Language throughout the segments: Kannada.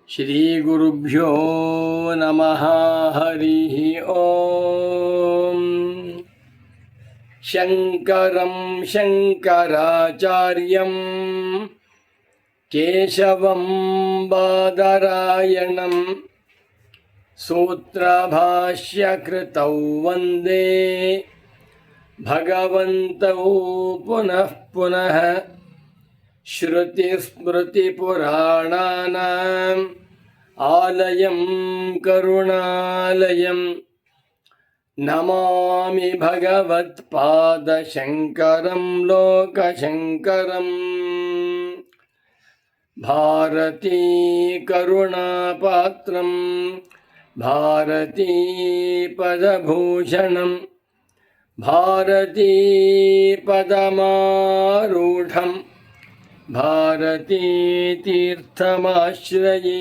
ಶ್ರೀಗುರುಭ್ಯೋ ನಮಃ. ಹರಿ ಓಂ. ಶಂಕರಂ ಶಂಕರಾಚಾರ್ಯಂ ಕೇಶವಂ ಬಾದರಾಯಣಂ ಸೂತ್ರಭಾಷ್ಯಕೃತೌ ವಂದೇ ಭಗವಂತೌ ಪುನಃ ಪುನಃ. ಶ್ರುತಿಸ್ಮೃತಿಪುರಾಣಾನಾಂ ಆಲಯಂ ಕರುಣಾಲಯಂ ನಮಾಮಿ ಭಗವತ್ಪಾದಶಂಕರಂ ಲೋಕಶಂಕರಂ. ಭಾರತೀ ಕರುಣಾಪಾತ್ರಂ ಭಾರತೀ ಪದಭೂಷಣಂ ಭಾರತೀ ಪದಮಾರೂಢಂ ಭಾರತೀ ತೀರ್ಥಮಾಶ್ರಯೇ.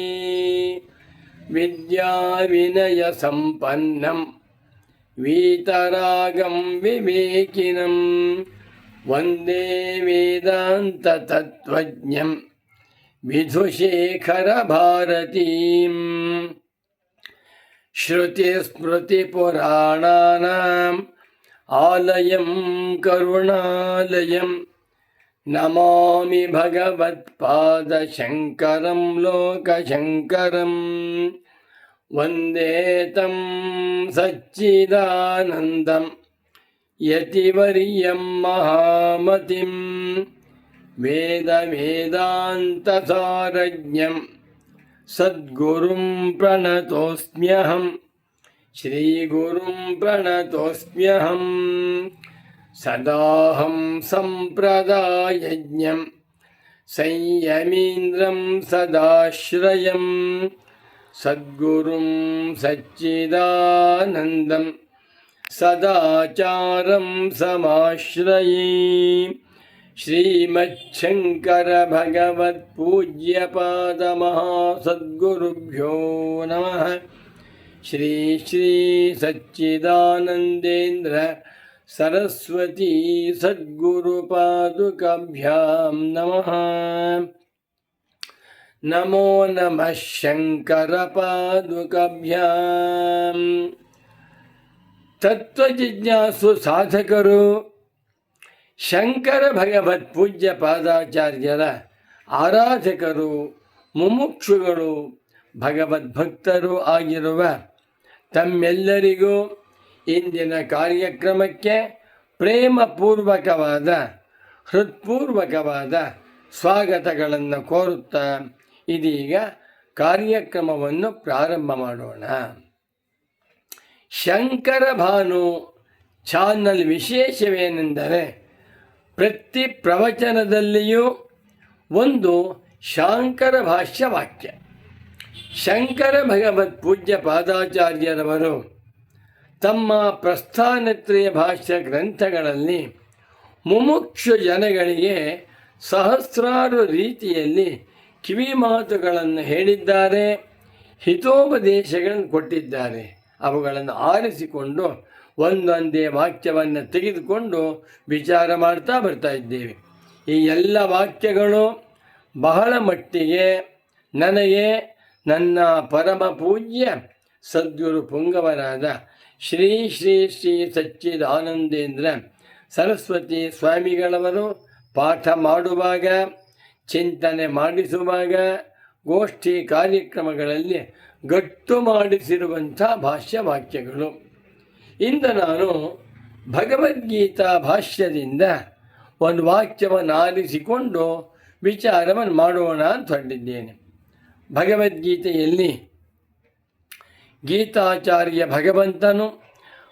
ವಿದ್ಯಾವಿನಯ ಸಂಪನ್ನಂ ವೀತರಾಗಂ ವಿವೇಕಿನಂ ವಂದೇ ವೇದಾಂತ ತತ್ವಜ್ಞಂ ವಿಧುಶೇಖರ ಭಾರತೀಂ. ಶ್ರುತಿಸ್ಮೃತಿಪುರಾಣಾನಾಂ ಆಲಯಂ ಕರುಣಾಲಯಂ ನಮಾಮಿ ಭಗವತ್ಪಾದಶಂಕರಂ ಲೋಕಶಂಕರಂ. ವಂದೇ ತಂ ಸಚ್ಚಿದಾನಂದಂ ಯತಿವರ್ಯಂ ಮಹಾಮತಿಂ ವೇದಾಂತಸಾರಜ್ಞಂ ಸದ್ಗುರುಂ ಪ್ರಣತೋಸ್ಮ್ಯಹಂ. ಶ್ರೀಗುರುಂ ಪ್ರಣತೋಸ್ಮ್ಯಹಂ. ಸದಾಹಂ ಸಂಪ್ರದಾಯಜ್ಞಂ ಸಂಯಮೀಂದ್ರಂ ಸದಾಶ್ರಯಂ ಸದ್ಗುರುಂ ಸಚ್ಚಿದಾನಂದಂ ಸದಾಚಾರಂ ಸಮಾಶ್ರಯೇ. ಶ್ರೀಮಚ್ಛಂಕರ ಭಗವತ್ಪೂಜ್ಯಪಾದ ಮಹಾಸದ್ಗುರುಭ್ಯೋ ನಮಃ. ಶ್ರೀ ಶ್ರೀ ಸಚ್ಚಿದಾನಂದೇಂದ್ರ ಸರಸ್ವತೀ ಸದ್ಗುರುಪಾದುಕಾಭ್ಯಾಂ ನಮಃ. ನಮೋ ನಮಃ ಶಂಕರ ಪಾದುಕಾಭ್ಯಾಂ. ತತ್ವಜಿಜ್ಞಾಸು ಸಾಧಕರು ಶಂಕರ ಭಗವತ್ ಪೂಜ್ಯ ಪಾದಾಚಾರ್ಯರ ಆರಾಧಕರು, ಮುಮುಕ್ಷುಗಳು, ಭಗವದ್ಭಕ್ತರು ಆಗಿರುವ ತಮ್ಮೆಲ್ಲರಿಗೂ ಇಂದಿನ ಕಾರ್ಯಕ್ರಮಕ್ಕೆ ಪ್ರೇಮಪೂರ್ವಕವಾದ ಹೃತ್ಪೂರ್ವಕವಾದ ಸ್ವಾಗತಗಳನ್ನು ಕೋರುತ್ತಾ ಇದೀಗ ಕಾರ್ಯಕ್ರಮವನ್ನು ಪ್ರಾರಂಭ ಮಾಡೋಣ. ಶಂಕರ ಭಾನು ಚಾನಲ್ ವಿಶೇಷವೇನೆಂದರೆ ಪ್ರತಿ ಪ್ರವಚನದಲ್ಲಿಯೂ ಒಂದು ಶಾಂಕರ ಭಾಷ್ಯ ವಾಕ್ಯ. ಶಂಕರ ಭಗವತ್ ಪೂಜ್ಯ ಪಾದಾಚಾರ್ಯರವರು ತಮ್ಮ ಪ್ರಸ್ಥಾನತ್ರಯ ಭಾಷ್ಯ ಗ್ರಂಥಗಳಲ್ಲಿ ಮುಮುಕ್ಷು ಜನಗಳಿಗೆ ಸಹಸ್ರಾರು ರೀತಿಯಲ್ಲಿ ಕಿವಿ ಮಾತುಗಳನ್ನು ಹೇಳಿದ್ದಾರೆ, ಹಿತೋಪದೇಶಗಳನ್ನು ಕೊಟ್ಟಿದ್ದಾರೆ. ಅವುಗಳನ್ನು ಆರಿಸಿಕೊಂಡು ಒಂದೊಂದೇ ವಾಕ್ಯವನ್ನು ತೆಗೆದುಕೊಂಡು ವಿಚಾರ ಮಾಡ್ತಾ ಬರ್ತಾ ಇದ್ದೇವೆ. ಈ ಎಲ್ಲ ವಾಕ್ಯಗಳು ಬಹಳ ಮಟ್ಟಿಗೆ ನನಗೆ ನನ್ನ ಪರಮ ಪೂಜ್ಯ ಸದ್ಗುರು ಪುಂಗವರಾದ ಶ್ರೀ ಶ್ರೀ ಶ್ರೀ ಸಚ್ಚಿದಾನಂದೇಂದ್ರ ಸರಸ್ವತಿ ಸ್ವಾಮಿಗಳವರು ಪಾಠ ಮಾಡುವಾಗ, ಚಿಂತನೆ ಮಾಡಿಸುವಾಗ, ಗೋಷ್ಠಿ ಕಾರ್ಯಕ್ರಮಗಳಲ್ಲಿ ಗಟ್ಟು ಮಾಡಿಸಿರುವಂಥ ಭಾಷ್ಯವಾಕ್ಯಗಳು. ಇಂದು ನಾನು ಭಗವದ್ಗೀತಾ ಭಾಷ್ಯದಿಂದ ಒಂದು ವಾಕ್ಯವನ್ನು ಆರಿಸಿಕೊಂಡು ವಿಚಾರವನ್ನು ಮಾಡೋಣ ಅಂತ ಹೊರಟಿದ್ದೇನೆ. ಭಗವದ್ಗೀತೆಯಲ್ಲಿ ಗೀತಾಚಾರ್ಯ ಭಗವಂತನು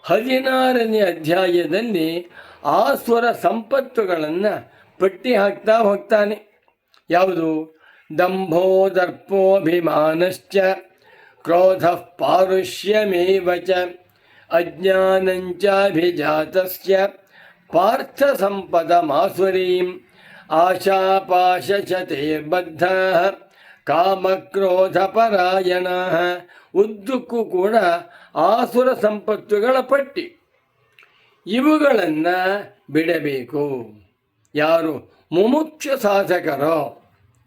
16ನೇ ಅಧ್ಯಾಯದಲ್ಲಿ ಆಸುರ ಸಂಪತ್ತುಗಳನ್ನು ಪಟ್ಟಿ ಹಾಕ್ತಾ ಹೋಗ್ತಾನೆ. ಯಾವುದು? ದಂಭೋ ದರ್ಪೋಭಿಮಾನಶ್ಚ ಕ್ರೋಧ ಪಾರುಷ್ಯಮೇವ ಚ ಅಜ್ಞಾನಂಚಾಭಿಜಾತಸ್ಯ ಪಾರ್ಥ ಸಂಪದಮಾಸುರೀಂ ಆಶಾಪಾಶಚತೈರ್ಬದ್ಧಃ ಕಾಮಕ್ರೋಧಪರಾಯಣಃ. ಉದ್ದಕ್ಕೂ ಕೂಡ ಆಸುರ ಸಂಪತ್ತುಗಳ ಪಟ್ಟಿ. ಇವುಗಳನ್ನು ಬಿಡಬೇಕು. ಯಾರು ಮುಮುಕ್ಷ ಸಾಧಕರೋ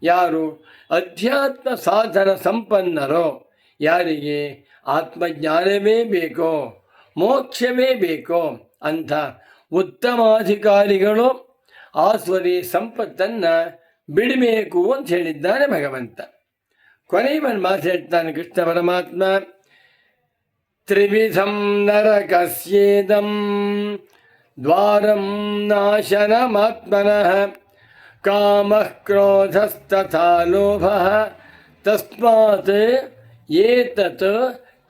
ಯಾರು ಅಧ್ಯಾತ್ಮ ಸಾಧನ ಸಂಪನ್ನರೋ, ಯಾರಿಗೆ ಆತ್ಮಜ್ಞಾನವೇ ಬೇಕೋ, ಮೋಕ್ಷವೇ ಬೇಕೋ ಅಂಥ ಉತ್ತಮಾಧಿಕಾರಿಗಳು ಆಸುರಿ ಸಂಪತ್ತನ್ನು ಬಿಡಬೇಕು ಅಂತ ಹೇಳಿದ್ದಾನೆ ಭಗವಂತ. ಕೊನೆಯ ಮಾತು ಹೇಳ್ತಾನೆ ಕೃಷ್ಣ ಪರಮಾತ್ಮ, ತ್ರಿವಿಧಂ ನರಕಸ್ಯೇದಂ ದ್ವಾರಂ ನಾಶನಮಾತ್ಮನಃ ಕಾಮಃ ಕ್ರೋಧಸ್ತಥಾ ಲೋಭಃ ತಸ್ಮಾತ್ ಏತತ್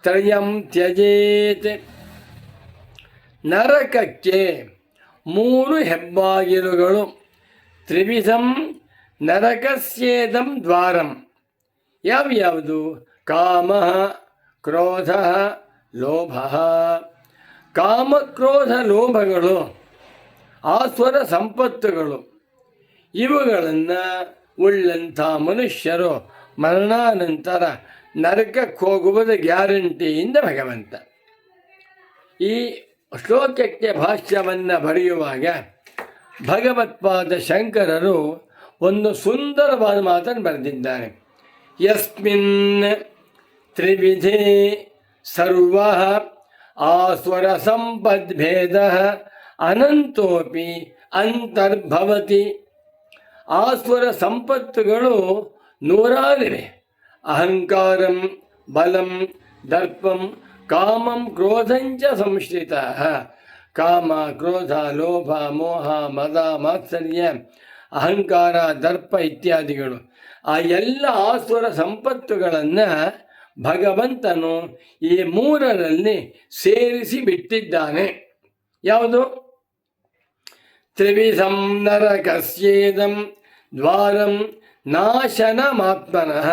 ತ್ರಯಂ ತ್ಯಜೇತ್. ನರಕಕ್ಕೆ 3 ಹೆಬ್ಬಾಗಿಲುಗಳು. ತ್ರಿವಿಧಂ ನರಕಸ್ಯೇದಂ ದ್ವಾರಂ. ಯಾವ್ಯಾವುದು? ಕಾಮ, ಕ್ರೋಧ, ಲೋಭ. ಕಾಮಕ್ರೋಧ ಲೋಭಗಳು ಆಸ್ವರ ಸಂಪತ್ತುಗಳು. ಇವುಗಳನ್ನು ಉಳ್ಳಂಥ ಮನುಷ್ಯರು ಮರಣಾನಂತರ ನರಕಕ್ಕೆ ಹೋಗುವುದು ಗ್ಯಾರಂಟಿಯಿಂದ ಭಗವಂತ. ಈ ಶ್ಲೋಕಕ್ಕೆ ಭಾಷ್ಯವನ್ನು ಬರೆಯುವಾಗ ಭಗವತ್ಪಾದ ಶಂಕರರು ಒಂದು ಸುಂದರವಾದ ಮಾತನ್ನು ಬರೆದಿದ್ದಾರೆ. ಯಸ್ಮಿನ್ ತ್ರಿವಿಧೇ ಸರ್ವಃ ಆಸ್ವರ ಸಂಪದ್ಭೇದಃ ಅನಂತೋಪಿ ಅಂತರ್ಭವತಿ. ಆಸ್ವರ ಸಂಪತ್ತುಗಳು 100 ಅಹಂಕಾರಂ, ಬಲಂ, ದರ್ಪಂ, ಕಾಮಂ, ಕ್ರೋಧಂಚ ಸಂಶ್ರಿತ. ಕಾಮ, ಕ್ರೋಧ, ಲೋಭ, ಮೋಹ, ಮದ, ಮಾತ್ಸರ್ಯ, ಅಹಂಕಾರ, ದರ್ಪ ಇತ್ಯಾದಿಗಳು. ಆ ಎಲ್ಲ ಆಸುರ ಸಂಪತ್ತುಗಳನ್ನು ಭಗವಂತನು ಈ 3ರಲ್ಲಿ ಸೇರಿಸಿ ಬಿಟ್ಟಿದ್ದಾನೆ. ಯಾವುದು? ತ್ರಿವಿಧಂ ನರಕಸ್ಯೇದಂ ದ್ವಾರಂ ನಾಶನಮಾತ್ಮನಃ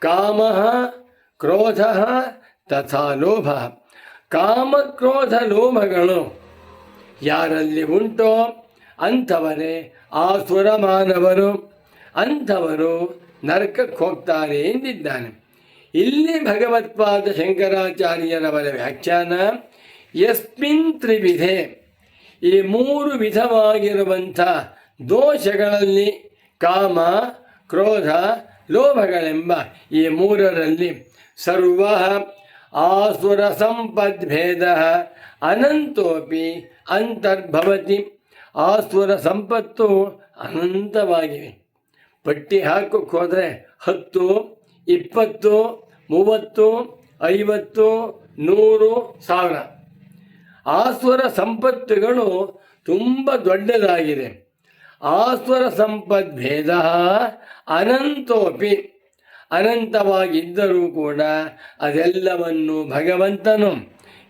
ಕಾಮಃ ಕ್ರೋಧಃ ತಥಾ ಲೋಭ. ಕಾಮಕ್ರೋಧ ಲೋಭಗಳು ಯಾರಲ್ಲಿ ಉಂಟೋ ಅಂಥವರೇ ಆಸುರ ಮಾನವರು, ಅಂಥವರು ನರಕಕ್ಕೆ ಹೋಗ್ತಾರೆ ಎಂದಿದ್ದಾನೆ. ಇಲ್ಲಿ ಭಗವತ್ಪಾದ ಶಂಕರಾಚಾರ್ಯರವರ ವ್ಯಾಖ್ಯಾನ, ಯಸ್ಮಿನ್ ತ್ರಿವಿಧೆ, ಈ 3 ವಿಧವಾಗಿರುವಂಥ ದೋಷಗಳಲ್ಲಿ ಕಾಮ, ಕ್ರೋಧ, ಲೋಭಗಳೆಂಬ ಈ 3ರಲ್ಲಿ ಸರ್ವ ಆಸುರ ಸಂಪದ್ಭೇದ ಅನಂತೋಪಿ ಅಂತರ್ಭವತಿ. ಆಸುರ ಸಂಪತ್ತು ಅನಂತವಾಗಿವೆ. ಪಟ್ಟಿ ಹಾಕೋಕ್ಕೆ ಹೋದರೆ 10, 20, 30, 50, 100, 1000 ಆಸುರ ಸಂಪತ್ತುಗಳು ತುಂಬ ದೊಡ್ಡದಾಗಿದೆ. ಆಸುರ ಸಂಪದ್ಭೇದ ಅನಂತೋಪಿ, ಅನಂತವಾಗಿದ್ದರೂ ಕೂಡ ಅದೆಲ್ಲವನ್ನು ಭಗವಂತನು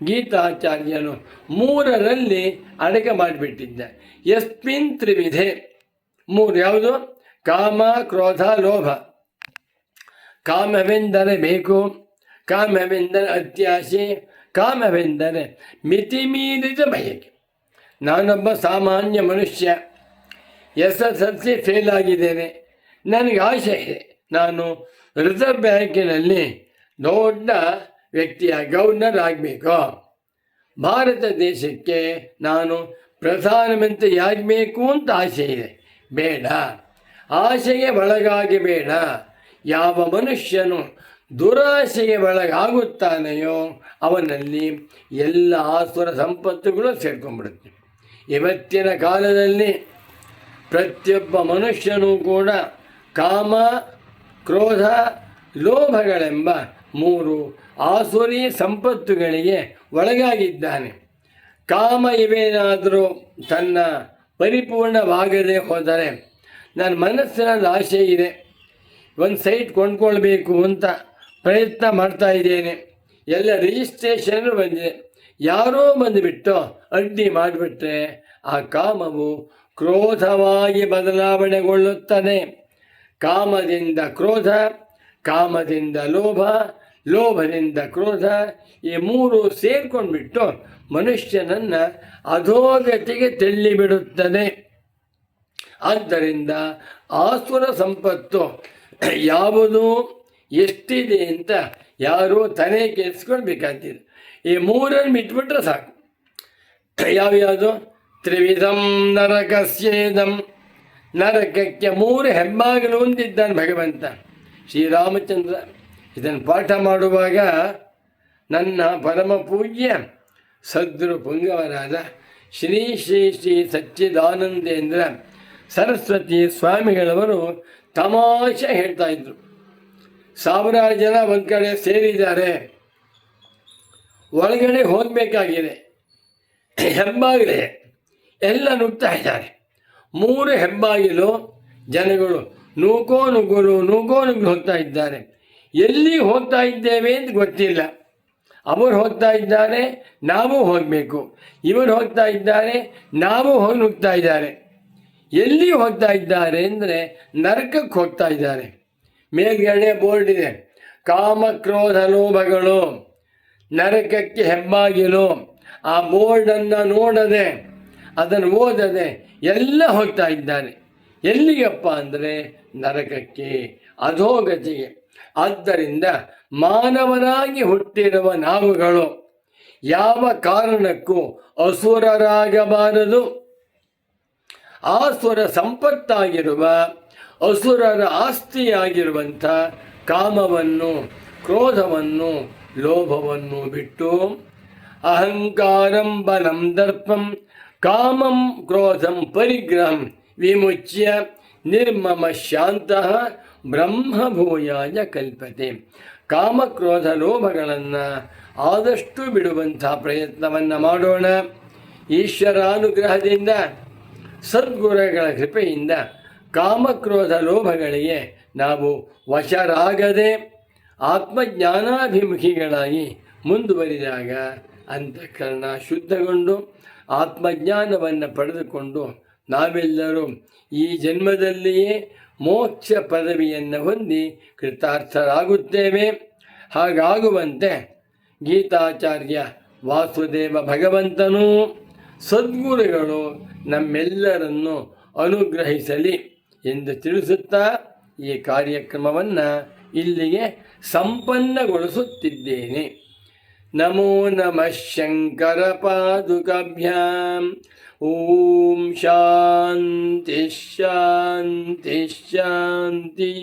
ಗೀತಾಚಾರ್ಯನು 3ರಲ್ಲಿ ಅಡಕೆ ಮಾಡಿಬಿಟ್ಟಿದ್ದ. ಯಸ್ಮಿನ್ ತ್ರಿವಿಧೆ 3 ಯಾವುದು? ಕಾಮ, ಕ್ರೋಧ, ಲೋಭ. ಕಾಮವೆಂದರೆ ಬೇಕು, ಕಾಮವೆಂದರೆ ಅತ್ಯಾಸೆ, ಕಾಮವೆಂದರೆ ಮಿತಿಮೀರಿದ ಬಯಕೆ. ನಾನೊಬ್ಬ ಸಾಮಾನ್ಯ ಮನುಷ್ಯ, SSLC ಫೇಲ್ ಆಗಿದ್ದೇನೆ, ನನಗೆ ಆಸೆ ಇದೆ, ನಾನು ರಿಸರ್ವ್ ಬ್ಯಾಂಕಿನಲ್ಲಿ ದೊಡ್ಡ ವ್ಯಕ್ತಿಯ ಗವರ್ನರ್ ಆಗಬೇಕು, ಭಾರತ ದೇಶಕ್ಕೆ ನಾನು ಪ್ರಧಾನಮಂತ್ರಿ ಆಗಬೇಕು ಅಂತ ಆಸೆ ಇದೆ. ಬೇಡ, ಆಸೆಗೆ ಒಳಗಾಗಿ ಬೇಡ. ಯಾವ ಮನುಷ್ಯನು ದುರಾಸೆಗೆ ಒಳಗಾಗುತ್ತಾನೆಯೋ ಅವನಲ್ಲಿ ಎಲ್ಲ ಆಸುರ ಸಂಪತ್ತುಗಳು ಸೇರ್ಕೊಂಡ್ಬಿಡುತ್ತೆ. ಇವತ್ತಿನ ಕಾಲದಲ್ಲಿ ಪ್ರತಿಯೊಬ್ಬ ಮನುಷ್ಯನೂ ಕೂಡ ಕಾಮ, ಕ್ರೋಧ, ಲೋಭಗಳೆಂಬ 3 ಆಸುರಿ ಸಂಪತ್ತುಗಳಿಗೆ ಒಳಗಾಗಿದ್ದಾನೆ. ಕಾಮ ಇವೇನಾದರೂ ತನ್ನ ಪರಿಪೂರ್ಣವಾಗದೆ ಹೋದರೆ, ನನ್ನ ಮನಸ್ಸಿನಲ್ಲಿ ಆಸೆ ಇದೆ, ಒಂದು ಸೈಟ್ ಕೊಂಡ್ಕೊಳ್ಬೇಕು ಅಂತ ಪ್ರಯತ್ನ ಮಾಡ್ತಾ ಇದ್ದೇನೆ, ಎಲ್ಲ ರಿಜಿಸ್ಟ್ರೇಷನ್ ಬಂದಿದೆ, ಯಾರೋ ಬಂದುಬಿಟ್ಟು ಅಡ್ಡಿ ಮಾಡಿಬಿಟ್ರೆ ಆ ಕಾಮವು ಕ್ರೋಧವಾಗಿ ಬದಲಾವಣೆಗೊಳ್ಳುತ್ತದೆ. ಕಾಮದಿಂದ ಕ್ರೋಧ, ಕಾಮದಿಂದ ಲೋಭ, ಲೋಭದಿಂದ ಕ್ರೋಧ, ಈ 3 ಸೇರ್ಕೊಂಡ್ಬಿಟ್ಟು ಮನುಷ್ಯನನ್ನು ಅಧೋಗತಿಗೆ ತಳ್ಳಿಬಿಡುತ್ತದೆ. ಆದ್ದರಿಂದ ಆಸುರ ಸಂಪತ್ತು ಯಾವುದು ಎಷ್ಟಿದೆ ಅಂತ ಯಾರೂ ತಲೆ ಕೆಡಿಸ್ಕೊಳ್ಬೇಕಾಗ್ತಿದೆ. ಈ 3ನ್ನು ಬಿಟ್ಬಿಟ್ರೆ ಸಾಕು. ಯಾವ್ಯಾವುದು? ತ್ರಿವಿಧಂ ನರಕಸ್ಯೇದಂ ನರಕಕ್ಕೆ 3 ಹೆಬ್ಬಾಗಿಲು ಅಂತಿದ್ದಾನೆ ಭಗವಂತ ಶ್ರೀರಾಮಚಂದ್ರ. ಇದನ್ನು ಪಾಠ ಮಾಡುವಾಗ ನನ್ನ ಪರಮ ಪೂಜ್ಯ ಸದ್ಗುರು ಪುಂಗವರಾದ ಶ್ರೀ ಶ್ರೀ ಶ್ರೀ ಸಚ್ಚಿದಾನಂದೇಂದ್ರ ಸರಸ್ವತಿ ಸ್ವಾಮಿಗಳವರು ತಮಾಷೆ ಹೇಳ್ತಾ ಇದ್ರು. 1000 ಜನ ಒಂದು ಕಡೆ ಸೇರಿದ್ದಾರೆ, ಒಳಗಡೆ ಹೋಗಬೇಕಾಗಿದೆ, ಹೆಬ್ಬಾಗಿಲೇ ಎಲ್ಲ ನುಗ್ತಾ ಇದ್ದಾರೆ. 3 ಹೆಬ್ಬಾಗಿಲು ಜನಗಳು ನೂಕೋ ನುಗ್ಗಲು ಹೋಗ್ತಾ ಇದ್ದಾರೆ. ಎಲ್ಲಿ ಹೋಗ್ತಾ ಇದ್ದೇವೆ ಅಂತ ಗೊತ್ತಿಲ್ಲ. ಅವರು ಹೋಗ್ತಾ ಇದ್ದಾರೆ, ನಾವು ಹೋಗಬೇಕು. ಇವರು ಹೋಗ್ತಾ ಇದ್ದಾರೆ, ನಾವು ಹೋಗಿ ನುಗ್ತಾ ಇದ್ದಾರೆ. ಎಲ್ಲಿ ಹೋಗ್ತಾ ಇದ್ದಾರೆ ಅಂದರೆ ನರಕಕ್ಕೆ ಹೋಗ್ತಾ ಇದ್ದಾರೆ. ಮೇಲ್ಗಡೆ ಬೋರ್ಡ್ ಇದೆ, ಕಾಮ ಕ್ರೋಧ ಲೋಭಗಳು ನರಕಕ್ಕೆ ಹೆಬ್ಬಾಗಿಲು. ಆ ಬೋರ್ಡನ್ನು ನೋಡದೆ, ಅದನ್ನು ಓದದೆ ಎಲ್ಲ ಹೋಗ್ತಾ ಇದ್ದಾನೆ. ಎಲ್ಲಿಗಪ್ಪ ಅಂದರೆ ನರಕಕ್ಕೆ, ಅಧೋಗತಿಗೆ. ಆದ್ದರಿಂದ ಮಾನವನಾಗಿ ಹುಟ್ಟಿರುವ ನಾವುಗಳು ಯಾವ ಕಾರಣಕ್ಕೂ ಅಸುರರಾಗಬಾರದು. ಆಸುರ ಸಂಪತ್ತಾಗಿರುವ, ಅಸುರರ ಆಸ್ತಿಯಾಗಿರುವಂಥ ಕಾಮವನ್ನು, ಕ್ರೋಧವನ್ನು, ಲೋಭವನ್ನು ಬಿಟ್ಟು ಅಹಂಕಾರಂ ಬಲಂ ದರ್ಪಂ ಕಾಮಂ ಕ್ರೋಧಂ ಪರಿಗ್ರಹಂ ವಿಮುಚ್ಯ ನಿರ್ಮಮ ಶಾಂತಃ ಬ್ರಹ್ಮಭೂಯಾಯ ಕಲ್ಪತೆ. ಕಾಮಕ್ರೋಧ ಲೋಭಗಳನ್ನು ಆದಷ್ಟು ಬಿಡುವಂಥ ಪ್ರಯತ್ನವನ್ನು ಮಾಡೋಣ. ಈಶ್ವರಾನುಗ್ರಹದಿಂದ, ಸದ್ಗುರುಗಳ ಕೃಪೆಯಿಂದ ಕಾಮಕ್ರೋಧ ಲೋಭಗಳಿಗೆ ನಾವು ವಶರಾಗದೆ ಆತ್ಮಜ್ಞಾನಾಭಿಮುಖಿಗಳಾಗಿ ಮುಂದುವರಿದಾಗ ಅಂತಃಕರಣ ಶುದ್ಧಗೊಂಡು ಆತ್ಮಜ್ಞಾನವನ್ನು ಪಡೆದುಕೊಂಡು ನಾವೆಲ್ಲರೂ ಈ ಜನ್ಮದಲ್ಲಿಯೇ ಮೋಕ್ಷ ಪದವಿಯನ್ನು ಹೊಂದಿ ಕೃತಾರ್ಥರಾಗುತ್ತೇವೆ. ಹಾಗಾಗುವಂತೆ ಗೀತಾಚಾರ್ಯ ವಾಸುದೇವ ಭಗವಂತನೂ ಸದ್ಗುರುಗಳು ನಮ್ಮೆಲ್ಲರನ್ನು ಅನುಗ್ರಹಿಸಲಿ ಎಂದು ತಿಳಿಸುತ್ತಾ ಈ ಕಾರ್ಯಕ್ರಮವನ್ನು ಇಲ್ಲಿಗೆ ಸಂಪನ್ನಗೊಳಿಸುತ್ತಿದ್ದೇನೆ. ನಮೋ ನಮಃ ಶಂಕರ ಪಾದುಕಾಭ್ಯಾಂ. ಓಂ ಶಾಂತಿ ಶಾಂತಿ ಶಾಂತಿ.